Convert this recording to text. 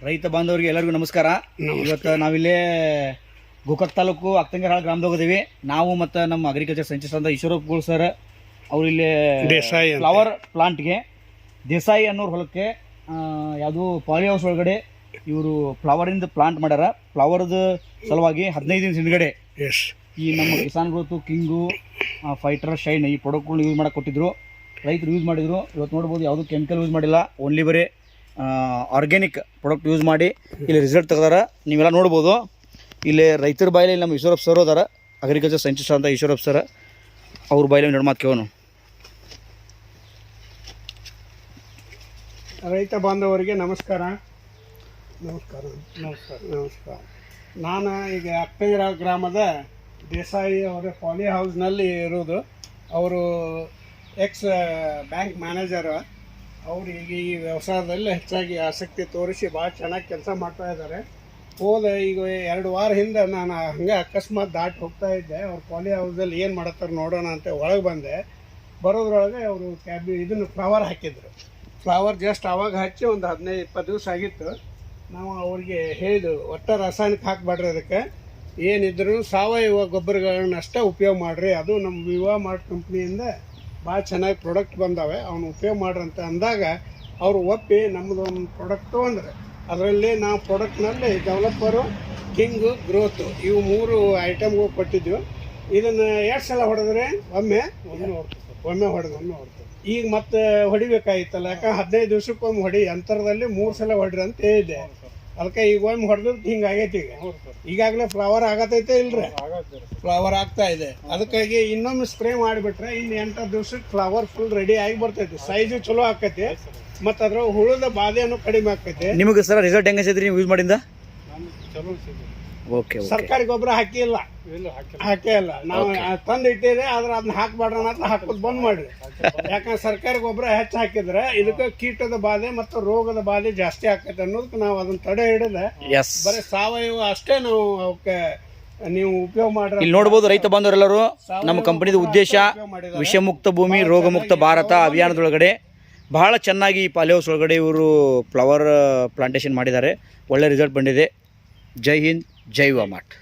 ರೈತ ಬಾಂಧವರಿಗೆ ಎಲ್ಲರಿಗೂ ನಮಸ್ಕಾರ. ಇವತ್ತು ನಾವಿಲ್ಲೇ ಗೋಕಾಕ್ ತಾಲೂಕು ಅಕ್ತಂಗರಹಾಳ್ ಗ್ರಾಮದಾಗ ಇದೀವಿ. ನಾವು ಮತ್ತು ನಮ್ಮ ಅಗ್ರಿಕಲ್ಚರ್ ಸೈಂಟಿಸ್ಟ್ ಅಂತ ಈಶ್ವರಪ್ಪ ಸರ್ ಅವರು ಇಲ್ಲಿ ಫ್ಲವರ್ ಪ್ಲಾಂಟ್ಗೆ ದೇಸಾಯಿ ಅನ್ನೋರು ಹೊಲಕ್ಕೆ ಯಾವುದು ಪಾಲಿ ಹೌಸ್ ಒಳಗಡೆ ಇವರು ಫ್ಲವರಿಂದ ಪ್ಲಾಂಟ್ ಮಾಡ್ಯಾರ. ಫ್ಲವರ್ದ ಸಲುವಾಗಿ 15 ದಿನದ ಹಿಂದ್ಗಡೆ ಈ ನಮ್ಮ Kisan growth king fighter shine ಈ ಪ್ರಾಡಕ್ಟ್ಗಳನ್ನ ಯೂಸ್ ಮಾಡಕ್ಕೆ ಕೊಟ್ಟಿದ್ರು. ರೈತರು ಯೂಸ್ ಮಾಡಿದರು. ಇವತ್ತು ನೋಡ್ಬೋದು ಯಾವುದೂ ಕೆಮಿಕಲ್ ಯೂಸ್ ಮಾಡಿಲ್ಲ, ಓನ್ಲಿ ಬರೀ ಆರ್ಗ್ಯಾನಿಕ್ ಪ್ರಾಡಕ್ಟ್ ಯೂಸ್ ಮಾಡಿ ಇಲ್ಲಿ ರಿಸಲ್ಟ್ ತೆಗೆದಾರ. ನೀವೆಲ್ಲ ನೋಡ್ಬೋದು. ಇಲ್ಲಿ ರೈತರ ಬಾಯಲ್ಲಿ ನಮ್ಮ ಈಶ್ವರಪ್ಪ ಸರ್ ಅದಾರ, ಅಗ್ರಿಕಲ್ಚರ್ ಸೈಂಟಿಸ್ಟ್ ಅಂತ ಈಶ್ವರಪ್ಪ ಸರ್. ಅವ್ರ ಬಾಯಲ್ಲಿ ನೋಡಿ ಮಾತು ಕೇಳೋಣ. ರೈತ ಬಾಂಧವರಿಗೆ ನಮಸ್ಕಾರ. ನಮಸ್ಕಾರ ನಮಸ್ಕಾರ ನಮಸ್ಕಾರ. ನಾನು ಈಗ ಅಕ್ತಂಗರಹಾಳ್ ಗ್ರಾಮದ ದೇಸಾಯಿ ಅವರ ಪಾಲಿ ಹೌಸ್ನಲ್ಲಿ ಇರೋದು. ಅವರು ಎಕ್ಸ್ ಬ್ಯಾಂಕ್ ಮ್ಯಾನೇಜರ್. ಅವರು ಈಗ ಈ ವ್ಯವಸಾಯದಲ್ಲಿ ಹೆಚ್ಚಾಗಿ ಆಸಕ್ತಿ ತೋರಿಸಿ ಭಾಳ ಚೆನ್ನಾಗಿ ಕೆಲಸ ಮಾಡ್ತಾ ಇದ್ದಾರೆ. ಈಗ 2 ವಾರ ಹಿಂದೆ ನಾನು ಹಂಗೆ ಅಕಸ್ಮಾತ್ ದಾಟಿ ಹೋಗ್ತಾ ಇದ್ದೆ. ಅವ್ರು ಪಾಲಿ ಹೌಸಲ್ಲಿ ಏನು ಮಾಡತ್ತಾರೆ ನೋಡೋಣ ಅಂತ ಒಳಗೆ ಬಂದೆ. ಬರೋದ್ರೊಳಗೆ ಅವರು ಇದನ್ನು ಫ್ಲವರ್ ಹಾಕಿದ್ರು. ಫ್ಲವರ್ ಜಸ್ಟ್ ಆವಾಗ ಹಚ್ಚಿ ಒಂದು 15-20 ದಿವಸ ಆಗಿತ್ತು. ನಾವು ಅವ್ರಿಗೆ ಹೇಳಿದ್ವು, ಒಟ್ಟು ರಾಸಾಯನಿಕ ಹಾಕಬೇಡ್ರಿ, ಅದಕ್ಕೆ ಏನಿದ್ರು ಸಾವಯವ ಗೊಬ್ಬರಗಳನ್ನ ಅಷ್ಟೇ ಉಪಯೋಗ ಮಾಡಿರಿ. ಅದು ನಮ್ಮ ವಿವಾ ಮಾರ್ಟ್ ಕಂಪ್ನಿಯಿಂದ ಭಾಳ ಚೆನ್ನಾಗಿ ಪ್ರಾಡಕ್ಟ್ ಬಂದಾವೆ, ಅವನು ಉಪಯೋಗ ಮಾಡ್ರಿ ಅಂತ ಅಂದಾಗ ಅವರು ಒಪ್ಪಿ ನಮ್ಮದು ಒಂದು ಪ್ರಾಡಕ್ಟ್ ತೊಗೊಂಡ್ರೆ. ಅದರಲ್ಲಿ ನಾವು ಪ್ರಾಡಕ್ಟ್ನಲ್ಲಿ ಡೆವಲಪರು, ಕಿಂಗು, ಗ್ರೋತು ಇವು 3 ಐಟಮ್ಗಳು ಕೊಟ್ಟಿದ್ವಿ. ಇದನ್ನು 2 ಸಲ ಹೊಡೆದ್ರೆ ಒಮ್ಮೆ ಹೊಡೆದು ಈಗ ಮತ್ತೆ ಹೊಡಿಬೇಕಾಗಿತ್ತಲ್ಲ, ಯಾಕೆ 15 ದಿವ್ಸಕ್ಕೊಮ್ಮೆ ಹೊಡಿ, ಅಂತರದಲ್ಲಿ 3 ಸಲ ಹೊಡ್ರಿ ಅಂತ ಹೇಳಿದ್ದೆ. ಅದಕ್ಕೆ ಈಗ ಒಮ್ಮೆ ಹೊಡೆದ್ರೆ ಹಿಂಗೆ ಆಗೈತಿ. ಈಗಾಗಲೇ ಫ್ಲವರ್ ಆಗತೈತೆ ಇಲ್ರಿ, ಫ್ಲವರ್ ಆಗ್ತಾ ಇದೆ. ಅದಕ್ಕಾಗಿ ಇನ್ನೊಮ್ಮೆ ಸ್ಪ್ರೇ ಮಾಡಿಬಿಟ್ರೆ ಇನ್ನು 8 ದಿವ್ಸಕ್ಕೆ ಫ್ಲವರ್ ಫುಲ್ ರೆಡಿ ಆಗಿ ಬರ್ತೈತಿ. ಸೈಜು ಚಲೋ ಆಕೈತಿ ಮತ್ತು ಅದ್ರ ಹುಳದ ಬಾಧೆಯನ್ನು ಕಡಿಮೆ ಆಕೈತಿ. ನಿಮಗೆ ಸರ್ ರಿಸಲ್ಟ್ ಹೆಂಗೆ ಸಿದ್ರಿ ನೀವು ಯೂಸ್ ಮಾಡಿಂದ? ಓಕೆ. ಸರ್ಕಾರಿ ಗೊಬ್ಬರ ಹಾಕೇ ಇಲ್ಲ ನಾವು ತಂದು ಇಟ್ಟಿದ್ರೆ, ಆದ್ರೆ ಅದನ್ನ ಹಾಕ್ಬೇಡ್ರ ಅಂತ ಹಾಕೋದು ಬಂದ್ ಮಾಡ್ರಿ. ಯಾಕಂದ್ರೆ ಸರ್ಕಾರಿ ಗೊಬ್ಬರ ಹೆಚ್ಚು ಹಾಕಿದ್ರೆ ಇದಕ್ಕೆ ಕೀಟದ ಬಾಧೆ ಮತ್ತು ರೋಗದ ಬಾಧೆ ಜಾಸ್ತಿ ಆಕೈತೆ ಅನ್ನೋದಕ್ಕೆ ನಾವು ಅದನ್ನ ತಡೆ ಹಿಡಿದ ಬರೀ ಸಾವಯವ ಅಷ್ಟೇ ನಾವು ಅವಕ್ಕೆ ನೀವು ಉಪಯೋಗ ಮಾಡ್ರಿ. ಇಲ್ಲಿ ನೋಡ್ಬೋದು ರೈತ ಬಾಂಧವರೆಲ್ಲರೂ, ನಮ್ಮ ಕಂಪನಿದ ಉದ್ದೇಶ ವಿಷಮುಕ್ತ ಭೂಮಿ ರೋಗಮುಕ್ತ ಭಾರತ ಅಭಿಯಾನದೊಳಗಡೆ ಬಹಳ ಚೆನ್ನಾಗಿ ಈ ಪಾಲಿ ಹೌಸ್ ಒಳಗಡೆ ಇವರು ಫ್ಲವರ್ ಪ್ಲಾಂಟೇಶನ್ ಮಾಡಿದ್ದಾರೆ. ಒಳ್ಳೆ ರಿಸಲ್ಟ್ ಬಂದಿದೆ. ಜೈ ಹಿಂದ್, ಜೈ ವಿವಾ ಮಾರ್ಟ್.